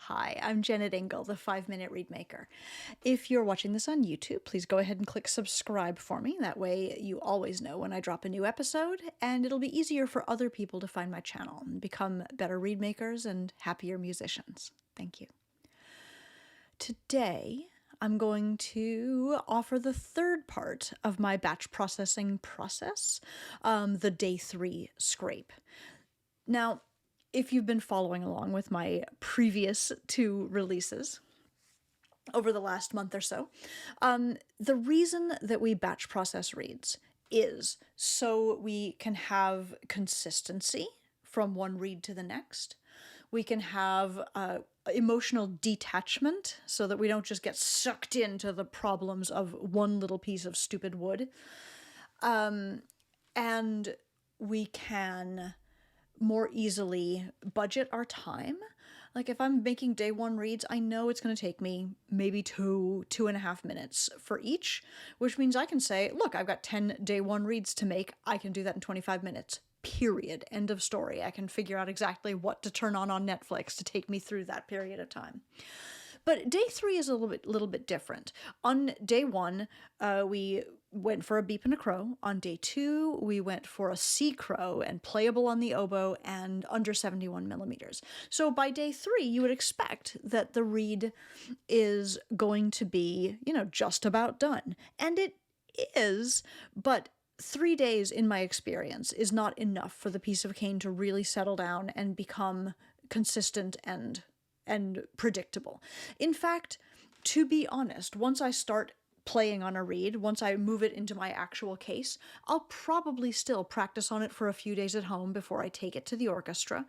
Hi, I'm Jennet Ingle, the 5-Minute Reedmaker. If you're watching this on YouTube, please go ahead and click subscribe for me. That way you always know when I drop a new episode, and it'll be easier for other people to find my channel and become better reedmakers and happier musicians. Thank you. Today, I'm going to offer the third part of my batch processing process, the day 3 scrape. Now, if you've been following along with my previous 2 releases over the last month or so, the reason that we batch process reads is so we can have consistency from one read to the next. We can have emotional detachment so that we don't just get sucked into the problems of one little piece of stupid wood. And we can more easily budget our time. Like if I'm making day 1 reads, I know it's going to take me maybe 2.5 minutes for each, which means I can say, look, I've got 10 day 1 reads to make. I can do that in 25 minutes. Period. End of story. I can figure out exactly what to turn on Netflix to take me through that period of time. But day 3 is a little bit different. On day 1, we went for a beep and a crow. On day 2, we went for a C crow and playable on the oboe and under 71 millimeters. So by day 3, you would expect that the reed is going to be, just about done. And it is, but 3 days, in my experience, is not enough for the piece of cane to really settle down and become consistent and predictable. In fact, to be honest, once I start playing on a reed, once I move it into my actual case, I'll probably still practice on it for a few days at home before I take it to the orchestra.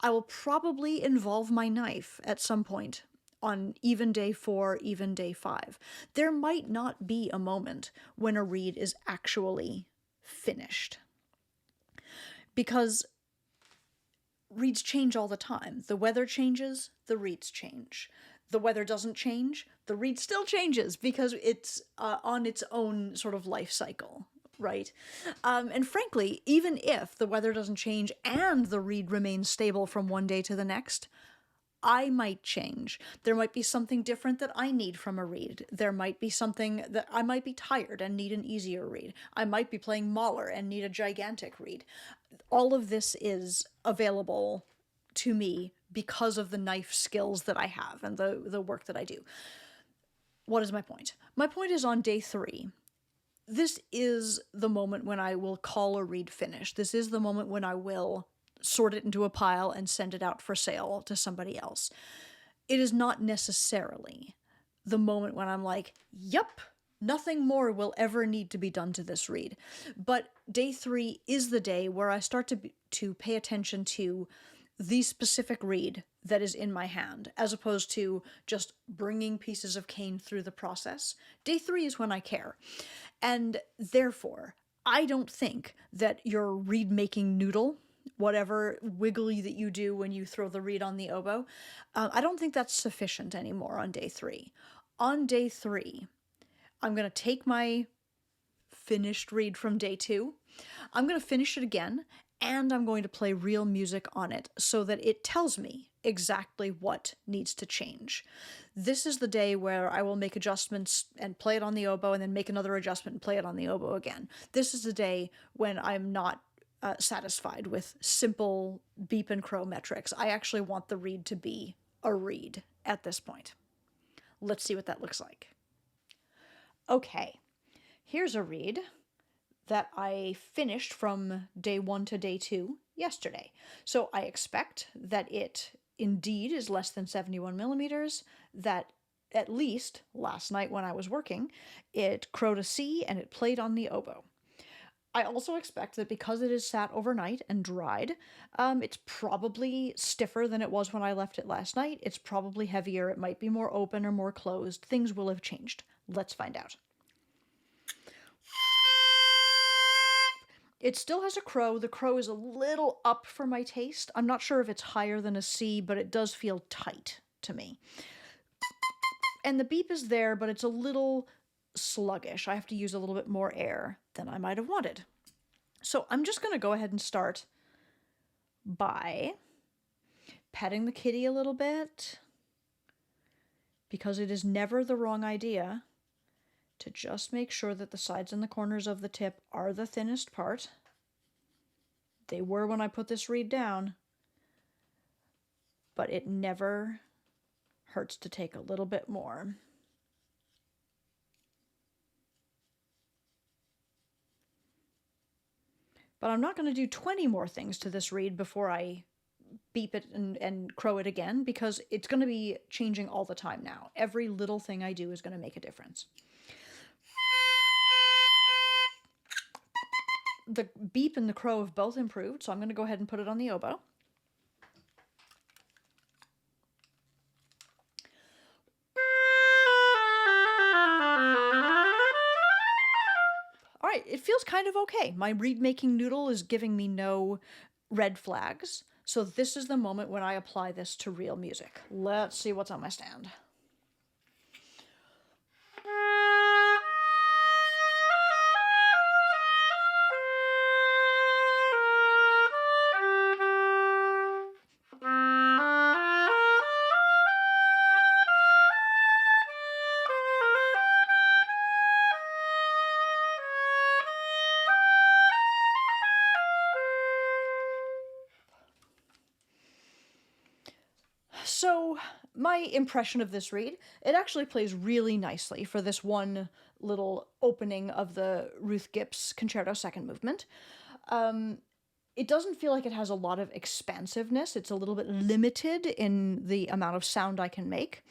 I will probably involve my knife at some point on even day 4, even day 5. There might not be a moment when a reed is actually finished, because reeds change all the time. The weather changes, the reeds change. The weather doesn't change, the reed still changes because it's on its own sort of life cycle, right? And frankly, even if the weather doesn't change and the reed remains stable from one day to the next, I might change. There might be something different that I need from a reed. There might be something that I might be tired and need an easier reed. I might be playing Mahler and need a gigantic reed. All of this is available to me because of the knife skills that I have and the work that I do. What is my point? My point is on day 3. This is the moment when I will call a reed finished. This is the moment when I will sort it into a pile and send it out for sale to somebody else. It is not necessarily the moment when I'm like, yep, nothing more will ever need to be done to this reed. But day 3 is the day where I start to pay attention to the specific reed that is in my hand, as opposed to just bringing pieces of cane through the process. Day 3 is when I care. And therefore, I don't think that your reed-making noodle, whatever wiggly that you do when you throw the reed on the oboe, I don't think that's sufficient anymore on day 3. On day 3, I'm going to take my finished reed from day 2, I'm going to finish it again, and I'm going to play real music on it so that it tells me exactly what needs to change. This is the day where I will make adjustments and play it on the oboe and then make another adjustment and play it on the oboe again. This is the day when I'm not satisfied with simple beep and crow metrics. I actually want the reed to be a reed at this point. Let's see what that looks like. Okay, here's a reed that I finished from day 1 to day 2 yesterday. So I expect that it indeed is less than 71 millimeters, that at least last night when I was working, it crowed a C and it played on the oboe. I also expect that because it is sat overnight and dried, it's probably stiffer than it was when I left it last night. It's probably heavier. It might be more open or more closed. Things will have changed. Let's find out. It still has a crow. The crow is a little up for my taste. I'm not sure if it's higher than a C, but it does feel tight to me. And the beep is there, but it's a little sluggish. I have to use a little bit more air than I might have wanted. So I'm just going to go ahead and start by petting the kitty a little bit, because it is never the wrong idea to just make sure that the sides and the corners of the tip are the thinnest part. They were when I put this reed down, but it never hurts to take a little bit more. But I'm not going to do 20 more things to this reed before I beep it and crow it again, because it's going to be changing all the time now. Every little thing I do is going to make a difference. The beep and the crow have both improved, so I'm going to go ahead and put it on the oboe. All right, it feels kind of okay. My reed making noodle is giving me no red flags, so this is the moment when I apply this to real music. Let's see what's on my stand. So, my impression of this reed, it actually plays really nicely for this one little opening of the Ruth Gibbs Concerto Second Movement. It doesn't feel like it has a lot of expansiveness. It's a little bit limited in the amount of sound I can make.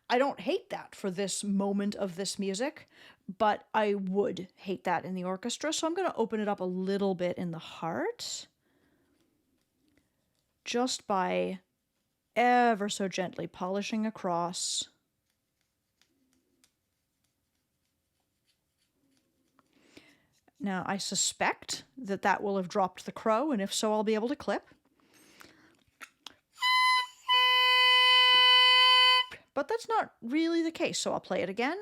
I don't hate that for this moment of this music, but I would hate that in the orchestra, so I'm going to open it up a little bit in the heart, just by ever so gently polishing across. Now, I suspect that that will have dropped the crow, and if so, I'll be able to clip. But that's not really the case, so I'll play it again.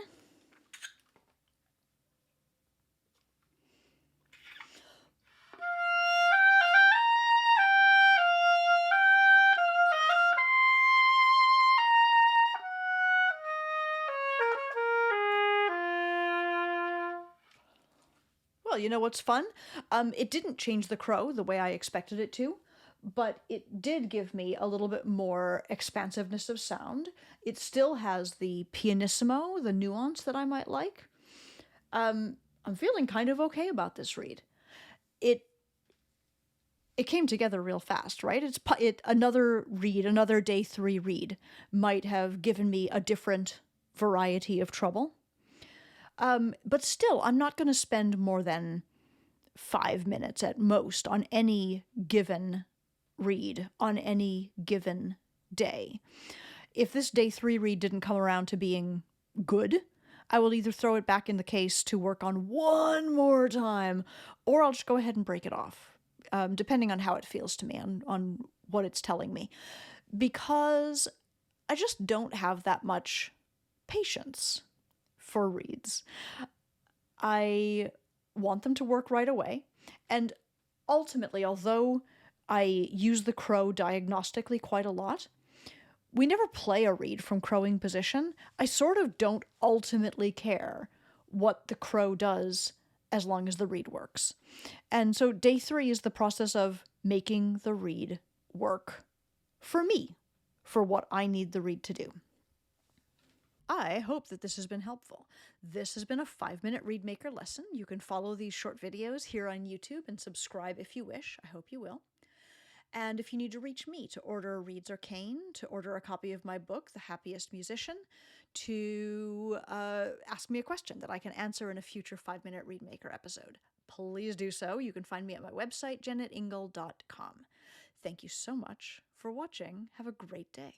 Well, you know what's fun? It didn't change the crow the way I expected it to, but it did give me a little bit more expansiveness of sound. It still has the pianissimo, the nuance that I might like. I'm feeling kind of okay about this reed. It came together real fast, right? Another reed, another day 3 reed might have given me a different variety of trouble. But still, I'm not going to spend more than 5 minutes at most on any given reed, on any given day. If this day 3 reed didn't come around to being good, I will either throw it back in the case to work on one more time, or I'll just go ahead and break it off, depending on how it feels to me, on what it's telling me. Because I just don't have that much patience for reeds. I want them to work right away, and ultimately, although I use the crow diagnostically quite a lot, we never play a reed from crowing position. I sort of don't ultimately care what the crow does as long as the reed works. And so day 3 is the process of making the reed work for me, for what I need the reed to do. I hope that this has been helpful. This has been a 5-minute Reedmaker lesson. You can follow these short videos here on YouTube and subscribe if you wish. I hope you will. And if you need to reach me to order reeds or cane, to order a copy of my book, The Happiest Musician, to ask me a question that I can answer in a future 5-minute Reedmaker episode, please do so. You can find me at my website, jennetingle.com. Thank you so much for watching. Have a great day.